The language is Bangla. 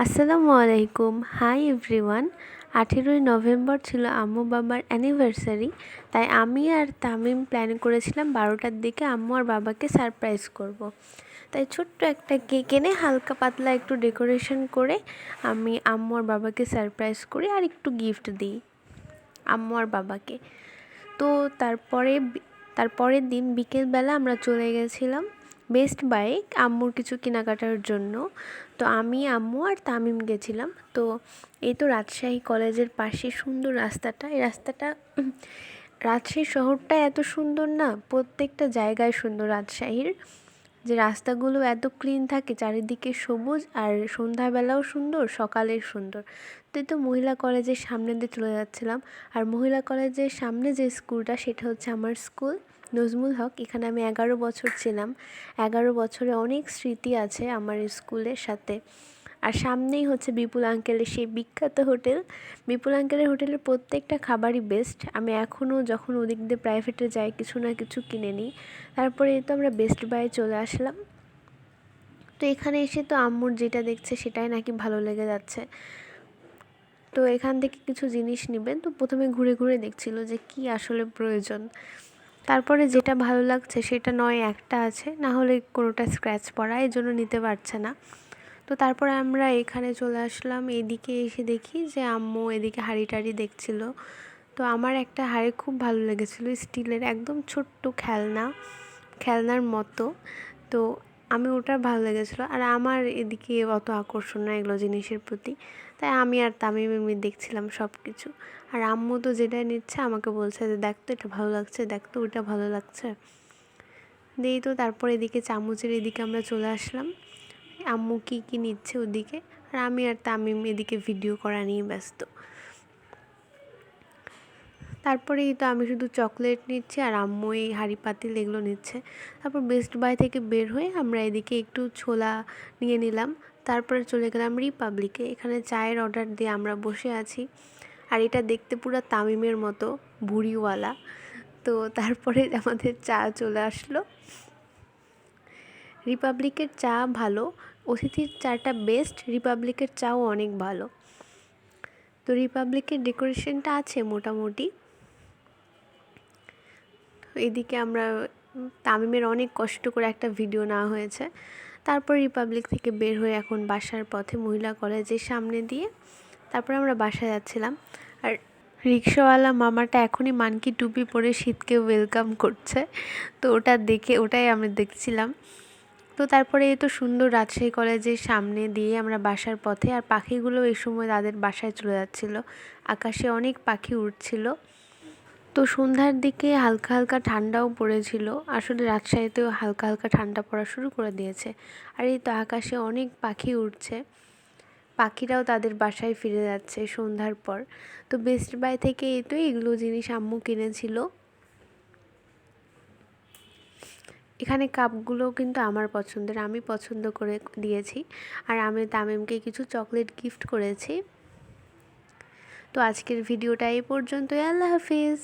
আসসালামু আলাইকুম। Hi everyone. 18ই নভেম্বর ছিল আম্মু বাবার অ্যানিভার্সারি, তাই আমি আর তামিম প্ল্যান করেছিলাম 12টার দিকে আম্মু আর বাবাকে সারপ্রাইজ করব। তাই ছোট্ট একটা কেক এনে হালকা পাতলা একটু ডেকোরেশন করে আমি আম্মু আর বাবাকে সারপ্রাইজ করি আর একটু গিফট দিই আম্মু আর বাবাকে। তো তারপরের দিন বিকেলবেলা আমরা চলে গেছিলাম বেস্ট বাই আম্মুর কিছু কেনাকাটার জন্য। তো আমি আম্মু আর তামিম গেছিলাম। তো এই তো রাজশাহী কলেজের পাশে সুন্দর রাস্তাটা, এই রাস্তাটা রাজশাহী শহরটা এত সুন্দর না, প্রত্যেকটা জায়গায় সুন্দর। রাজশাহীর যে রাস্তাগুলো এত ক্লিন থাকে, চারিদিকে সবুজ, আর সন্ধ্যাবেলাও সুন্দর, সকালের সুন্দর। তো এই তো মহিলা কলেজের সামনে দিয়ে চলে যাচ্ছিলাম। আর মহিলা কলেজের সামনে যে স্কুলটা, সেটা হচ্ছে আমার স্কুল নজমুল হক। এখানে আমি 11 বছর ছিলাম। 11 বছরে অনেক স্মৃতি আছে আমার স্কুলের সাথে। আর সামনেই হচ্ছে বিপুল আঙ্কেলের সেই বিখ্যাত হোটেল। বিপুল আঙ্কেলের হোটেলের প্রত্যেকটা খাবারই বেস্ট। আমি এখনও যখন ওদিক দিয়ে প্রাইভেটে যাই কিছু না কিছু কিনে নিই। তারপরে তো আমরা বেস্ট বাই চলে আসলাম। তো এখানে এসে তো আম্মুর যেটা দেখছে সেটাই নাকি ভালো লেগে যাচ্ছে। তো এখান থেকে কিছু জিনিস নেবেন, তো প্রথমে ঘুরে ঘুরে দেখছিল যে কি আসলে প্রয়োজন। তারপরে যেটা ভালো লাগছে সেটা নয় একটা আছে, না হলে কোনোটা স্ক্র্যাচ পড়া, এই জন্য নিতে পারছে না। তো তারপরে আমরা এখানে চলে আসলাম। এদিকে এসে দেখি যে আম্মু এদিকে হাঁড়ি টাড়ি দেখছিল। তো আমার একটা হাঁড়ি খুব ভালো লেগেছিলো, স্টিলের, একদম ছোট্ট খেলনার মতো। তো আমি ওটা ভালো লেগেছিলো। আর আমার এদিকে অত আকর্ষণ না এগুলো জিনিসের প্রতি, তাই আমি আর তামিম দেখছিলাম সব কিছু। আর আম্মু তো যেটা নিচ্ছে আমাকে বলছে যে দেখ তো এটা ভালো লাগছে, দেখ তো ওইটা ভালো লাগছে। দিই তো তারপর এদিকে চামচের এদিকে আমরা চলে আসলাম। আম্মু কী নিচ্ছে ওদিকে, আর আমি আর তামিম এদিকে ভিডিও করা নিয়ে ব্যস্ত। তারপরেই তো আমি শুধু চকলেট নিচ্ছি আর আম্মু এই হাঁড়ি পাতিল এগুলো নিচ্ছে। তারপর বেস্ট বাই থেকে বের হয়ে আমরা এদিকে একটু ছোলা নিয়ে নিলাম। তারপরে চলে গেলাম রিপাবলিকে। এখানে চায়ের অর্ডার দিয়ে আমরা বসে আছি। আর এটা দেখতে পুরো তামিমের মতো, ভুঁড়িওয়ালা। তো তারপরে আমাদের চা চলে আসলো। রিপাবলিকের চা ভালো, অতিথির চাটা বেস্ট, রিপাবলিকের চাও অনেক ভালো। তো রিপাবলিকের ডেকোরেশনটা আছে মোটামুটি। এদিকে আমরা তামিমের অনেক কষ্ট করে একটা ভিডিও নেওয়া হয়েছে। তারপর রিপাবলিক থেকে বের হয়ে এখন বাসার পথে মহিলা কলেজের সামনে দিয়ে তারপর আমরা বাসায় যাচ্ছিলাম। আর রিক্সাওয়ালা মামাটা এখনই মানকি টুপি পরে শীতকে ওয়েলকাম করছে। তো ওটাই আমরা দেখছিলাম। তো তারপরে এই তো সুন্দর রাজশাহী কলেজের সামনে দিয়ে আমরা বাসার পথে, আর পাখিগুলো এই সময় তাদের বাসায় চলে যাচ্ছিল। আকাশে অনেক পাখি উড়ছিল। তো সন্ধ্যার দিকে হালকা হালকা ঠান্ডাও পড়েছিল। আসলে রাজশাহীতেও হালকা হালকা ঠান্ডা পড়া শুরু করে দিয়েছে। আর এই তো আকাশে অনেক পাখি উড়ছে, পাখিরাও তাদের বাসায় ফিরে যাচ্ছে সন্ধ্যার পর। তো বেস্ট বাই থেকে এই তো এগুলো জিনিস আম্মু কিনেছিল। এখানে কাপগুলোও কিন্তু আমার পছন্দের, আমি পছন্দ করে দিয়েছি। আর আমি তামিমকে কিছু চকলেট গিফট করেছি। তো আজকের ভিডিওটা এই পর্যন্তই। আল্লাহ হাফিজ।